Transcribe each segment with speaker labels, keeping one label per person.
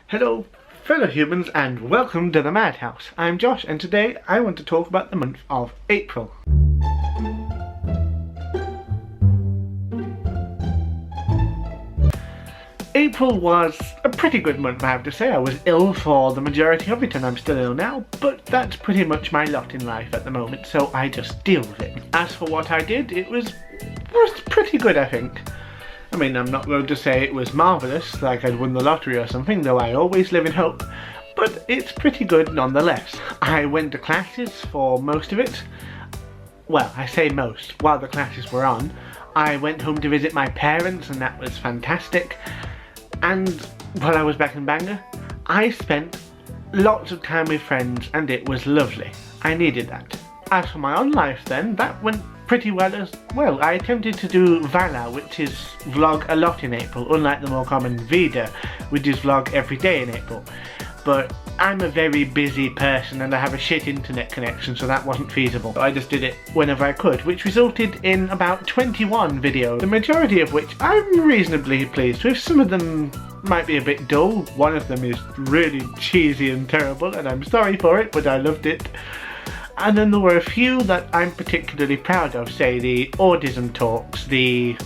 Speaker 1: Hello fellow humans and welcome to the Madhouse. I'm Josh and today I want to talk about the month of April. April was a pretty good month, I have to say. I was ill for the majority of it and I'm still ill now, but that's pretty much my lot in life at the moment, so I just deal with it. As for what I did, it was pretty good, I think. I mean, I'm not going to say it was marvellous, like I'd won the lottery or something, though I always live in hope, but it's pretty good nonetheless. I went to classes for most of it. Well, I say most, while the classes were on. I went home to visit my parents and that was fantastic. And while I was back in Bangor, I spent lots of time with friends and it was lovely. I needed that. As for my own life then, that went pretty well as well. I attempted to do Vala, which is vlog a lot in April, unlike the more common Vida, which is vlog every day in April. But I'm a very busy person and I have a shit internet connection, so that wasn't feasible. I just did it whenever I could, which resulted in about 21 videos, the majority of which I'm reasonably pleased with. Some of them might be a bit dull, one of them is really cheesy and terrible and I'm sorry for it, but I loved it. And then there were a few that I'm particularly proud of, say the autism talks, the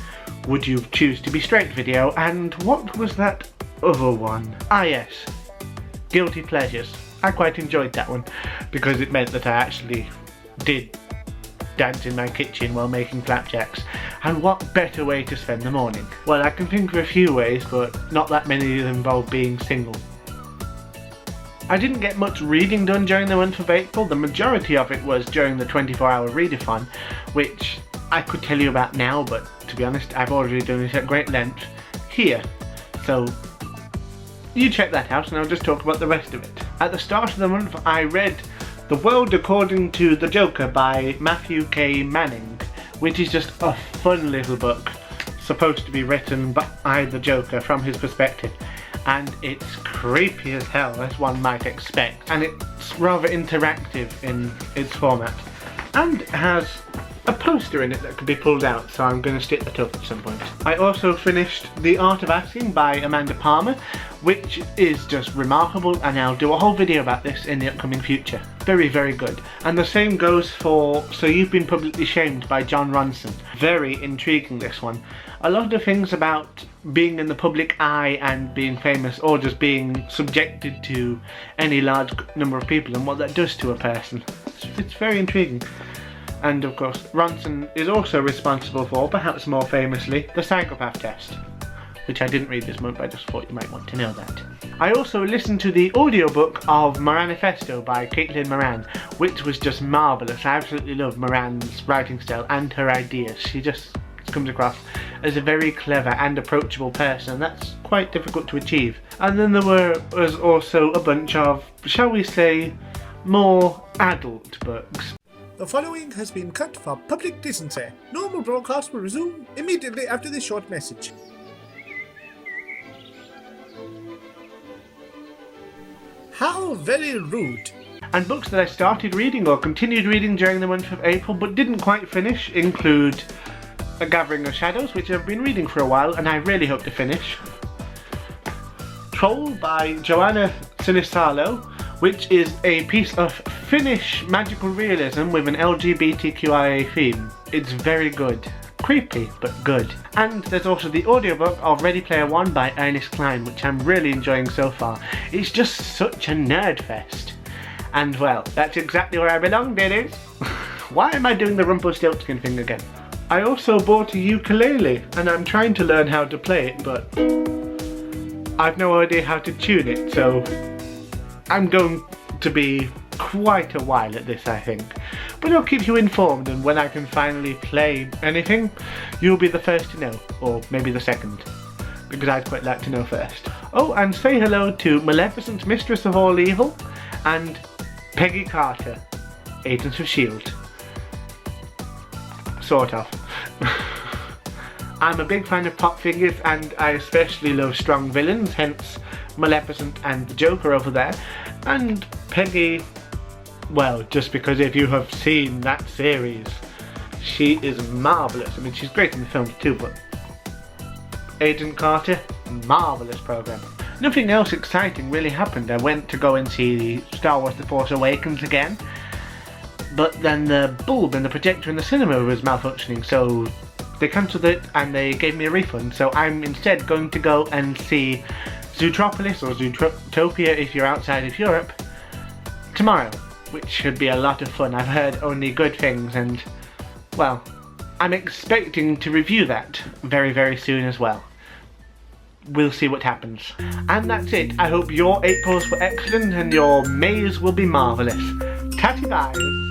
Speaker 1: would you choose to be straight video, and what was that other one? Ah yes, guilty pleasures. I quite enjoyed that one because it meant that I actually did dance in my kitchen while making flapjacks. And what better way to spend the morning? Well, I can think of a few ways, but not that many involve being single. I didn't get much reading done during the month of April. The majority of it was during the 24-hour readathon, which I could tell you about now, but to be honest, I've already done it at great length here. So you check that out and I'll just talk about the rest of it. At the start of the month, I read The World According to the Joker by Matthew K. Manning, which is just a fun little book, supposed to be written by the Joker from his perspective. And it's creepy as hell, as one might expect, and it's rather interactive in its format, and it has a poster in it that can be pulled out, so I'm going to stick that up at some point. I also finished The Art of Asking by Amanda Palmer, which is just remarkable, and I'll do a whole video about this in the upcoming future. Very, very good. And the same goes for So You've Been Publicly Shamed by Jon Ronson. Very intriguing, this one. A lot of the things about being in the public eye and being famous, or just being subjected to any large number of people and what that does to a person. It's very intriguing. And of course, Ronson is also responsible for, perhaps more famously, the psychopath test, which I didn't read this month, but I just thought you might want to know that. I also listened to the audiobook of Moranifesto by Caitlin Moran, which was just marvellous. I absolutely love Moran's writing style and her ideas. She just comes across as a very clever and approachable person, and that's quite difficult to achieve. And then there was also a bunch of, shall we say, more adult books.
Speaker 2: The following has been cut for public decency. Normal broadcast will resume immediately after this short message. How very rude.
Speaker 1: And books that I started reading or continued reading during the month of April but didn't quite finish include A Gathering of Shadows, which I've been reading for a while and I really hope to finish. Troll by Joanna Sinisalo, which is a piece of Finnish magical realism with an LGBTQIA theme. It's very good. Creepy, but good. And there's also the audiobook of Ready Player One by Ernest Cline, which I'm really enjoying so far. It's just such a nerd fest. And well, that's exactly where I belong, dearies. Why am I doing the Rumpelstiltskin thing again? I also bought a ukulele, and I'm trying to learn how to play it, but I've no idea how to tune it, so I'm going to be quite a while at this, I think. But I'll keep you informed, and when I can finally play anything, you'll be the first to know, or maybe the second, because I'd quite like to know first. Oh, and say hello to Maleficent, Mistress of All Evil, and Peggy Carter, Agents of S.H.I.E.L.D. Sort of. I'm a big fan of pop figures, and I especially love strong villains, hence Maleficent and the Joker over there, and Peggy, well, just because if you have seen that series, she is marvellous. I mean, she's great in the films too, but Agent Carter, marvellous programme. nothing else exciting really happened. I went to go and see Star Wars The Force Awakens again, but then the bulb in the projector in the cinema was malfunctioning, so they cancelled it and they gave me a refund. So I'm instead going to go and see Zootropolis, or Zootopia if you're outside of Europe, tomorrow, which should be a lot of fun. I've heard only good things, and, well, I'm expecting to review that very, very soon as well. We'll see what happens. And that's it. I hope your Aprils were excellent and your Mays will be marvellous. Tatty bye!